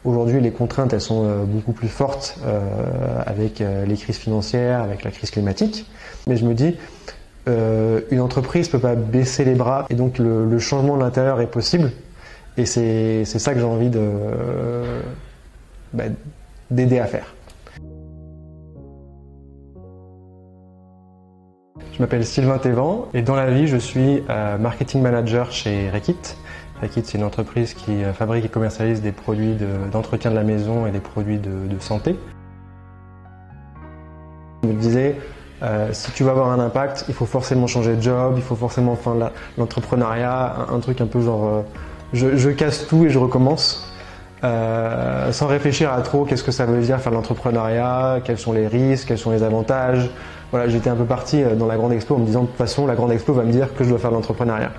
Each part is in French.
Aujourd'hui, les contraintes, elles sont beaucoup plus fortes avec les crises financières, avec la crise climatique. Mais je me dis, une entreprise ne peut pas baisser les bras et donc le changement de l'intérieur est possible. Et c'est ça que j'ai envie d'aider à faire. Je m'appelle Sylvain Thévan et dans la vie, je suis marketing manager chez Reckitt. Reckitt, c'est une entreprise qui fabrique et commercialise des produits d'entretien de la maison et des produits de santé. Je me disais, si tu veux avoir un impact, il faut forcément changer de job, il faut forcément faire l'entrepreneuriat, un truc un peu genre je casse tout et je recommence. Sans réfléchir à trop qu'est-ce que ça veut dire faire de l'entrepreneuriat, quels sont les risques, quels sont les avantages. Voilà, j'étais un peu parti dans la grande expo en me disant de toute façon la grande expo va me dire que je dois faire de l'entrepreneuriat.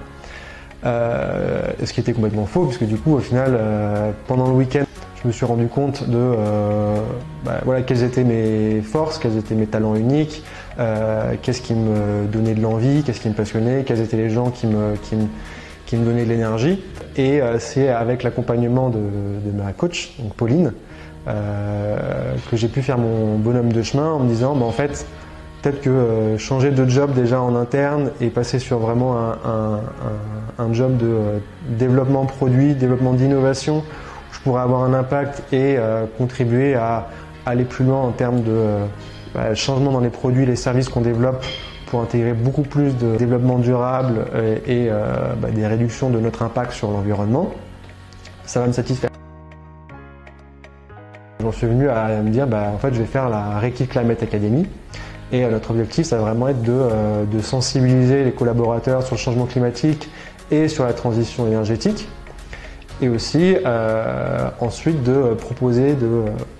Ce qui était complètement faux puisque du coup au final pendant le week-end je me suis rendu compte de voilà, quelles étaient mes forces, quels étaient mes talents uniques, qu'est-ce qui me donnait de l'envie, qu'est-ce qui me passionnait, quels étaient les gens qui me donnaient de l'énergie. Et c'est avec l'accompagnement de ma coach, donc Pauline, que j'ai pu faire mon bonhomme de chemin en me disant en fait peut-être que changer de job déjà en interne et passer sur vraiment un job de développement produit, développement d'innovation, où je pourrais avoir un impact et contribuer à aller plus loin en termes de changement dans les produits, les services qu'on développe pour intégrer beaucoup plus de développement durable et des réductions de notre impact sur l'environnement, ça va me satisfaire. J'en suis venu à me dire en fait je vais faire la Reckitt Climate Academy. Et notre objectif, ça va vraiment être de sensibiliser les collaborateurs sur le changement climatique et sur la transition énergétique. Et aussi, ensuite, de proposer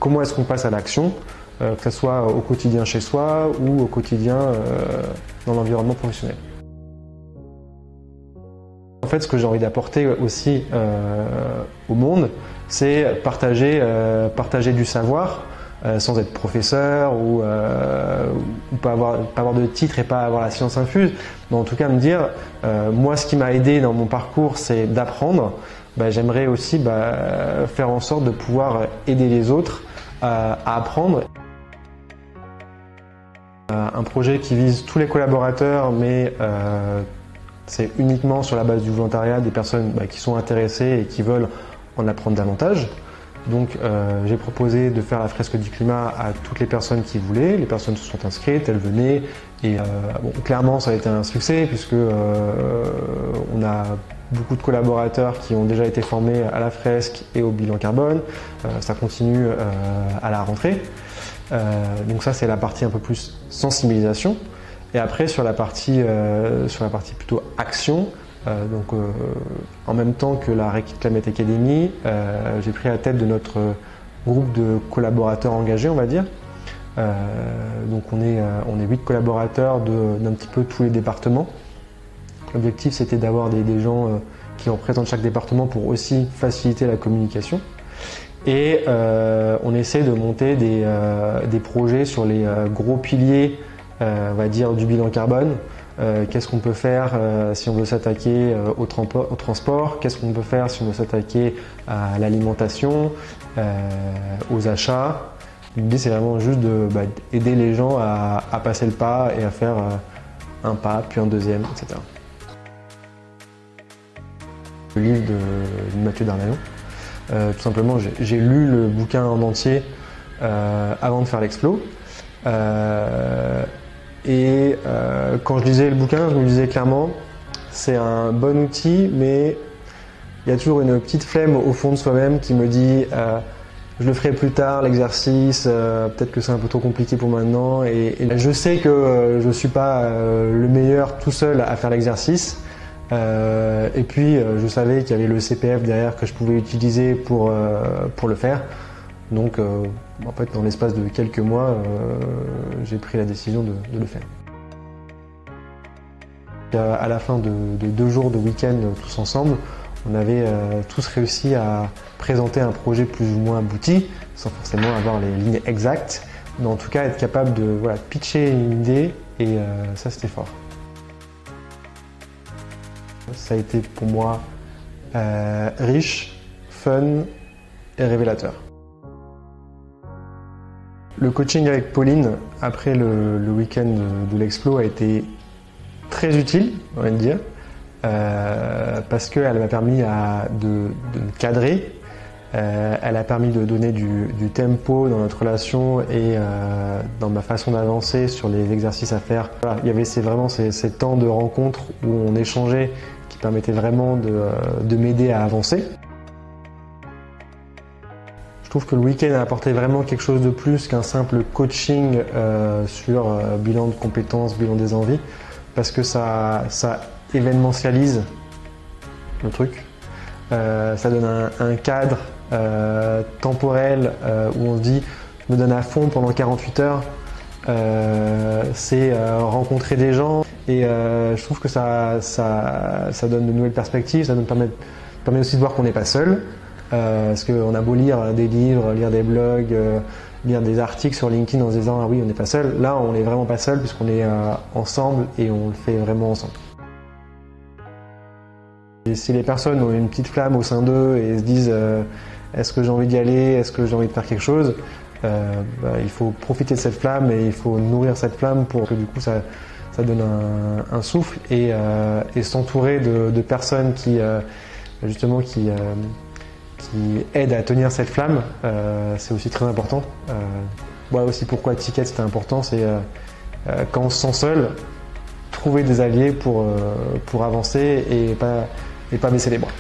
comment est-ce qu'on passe à l'action, que ce soit au quotidien chez soi ou au quotidien dans l'environnement professionnel. En fait, ce que j'ai envie d'apporter aussi au monde, c'est partager du savoir. Sans être professeur ou pas avoir de titre et pas avoir la science infuse, mais en tout cas me dire moi ce qui m'a aidé dans mon parcours c'est d'apprendre. J'aimerais aussi faire en sorte de pouvoir aider les autres à apprendre. Un projet qui vise tous les collaborateurs mais c'est uniquement sur la base du volontariat des personnes qui sont intéressées et qui veulent en apprendre davantage. Donc j'ai proposé de faire la fresque du climat à toutes les personnes qui voulaient. Les personnes se sont inscrites, elles venaient et clairement ça a été un succès puisque on a beaucoup de collaborateurs qui ont déjà été formés à la fresque et au bilan carbone. Ça continue à la rentrée. Donc ça c'est la partie un peu plus sensibilisation. Et après sur la partie plutôt action, en même temps que la Reckitt Climate Academy, j'ai pris la tête de notre groupe de collaborateurs engagés, on va dire. Donc on est 8 collaborateurs d'un petit peu tous les départements. L'objectif c'était d'avoir des gens qui représentent chaque département pour aussi faciliter la communication. Et on essaie de monter des projets sur les gros piliers, on va dire, du bilan carbone. Qu'est-ce qu'on peut faire si on veut s'attaquer au transport, qu'est-ce qu'on peut faire si on veut s'attaquer à l'alimentation, aux achats. L'idée c'est vraiment juste d'aider les gens à passer le pas et à faire un pas, puis un deuxième, etc. Le livre de Mathieu Darnaud, tout simplement j'ai lu le bouquin en entier avant de faire l'explo. Et quand je lisais le bouquin, je me disais clairement, c'est un bon outil, mais il y a toujours une petite flemme au fond de soi-même qui me dit je le ferai plus tard, l'exercice, peut-être que c'est un peu trop compliqué pour maintenant. Et je sais que je ne suis pas le meilleur tout seul à faire l'exercice. Et puis je savais qu'il y avait le CPF derrière que je pouvais utiliser pour le faire. Donc en fait dans l'espace de quelques mois, j'ai pris la décision de le faire. À la fin de 2 jours de week-end tous ensemble, on avait tous réussi à présenter un projet plus ou moins abouti, sans forcément avoir les lignes exactes, mais en tout cas être capable de pitcher une idée et ça c'était fort. Ça a été pour moi riche, fun et révélateur. Le coaching avec Pauline, après le week-end de l'Explo, a été très utile, on va dire, parce qu'elle m'a permis de me cadrer, elle a permis de donner du tempo dans notre relation et dans ma façon d'avancer sur les exercices à faire. Voilà, il y avait vraiment ces temps de rencontre où on échangeait qui permettaient vraiment de m'aider à avancer. Je trouve que le week-end a apporté vraiment quelque chose de plus qu'un simple coaching sur bilan de compétences, bilan des envies, parce que ça événementialise le truc. Ça donne un cadre temporel où on se dit je me donne à fond pendant 48 heures, c'est rencontrer des gens et je trouve que ça donne de nouvelles perspectives, ça permet aussi de voir qu'on n'est pas seul. Parce qu'on a beau lire des livres, lire des blogs, lire des articles sur LinkedIn en se disant ah oui on n'est pas seul, là on n'est vraiment pas seul puisqu'on est ensemble et on le fait vraiment ensemble. Et si les personnes ont une petite flamme au sein d'eux et se disent est-ce que j'ai envie d'y aller, est-ce que j'ai envie de faire quelque chose, il faut profiter de cette flamme et il faut nourrir cette flamme pour que du coup ça donne un souffle et s'entourer de personnes qui aident à tenir cette flamme, c'est aussi très important. Voilà aussi pourquoi Ticket c'était important, c'est quand on se sent seul, trouver des alliés pour avancer et pas baisser les bras.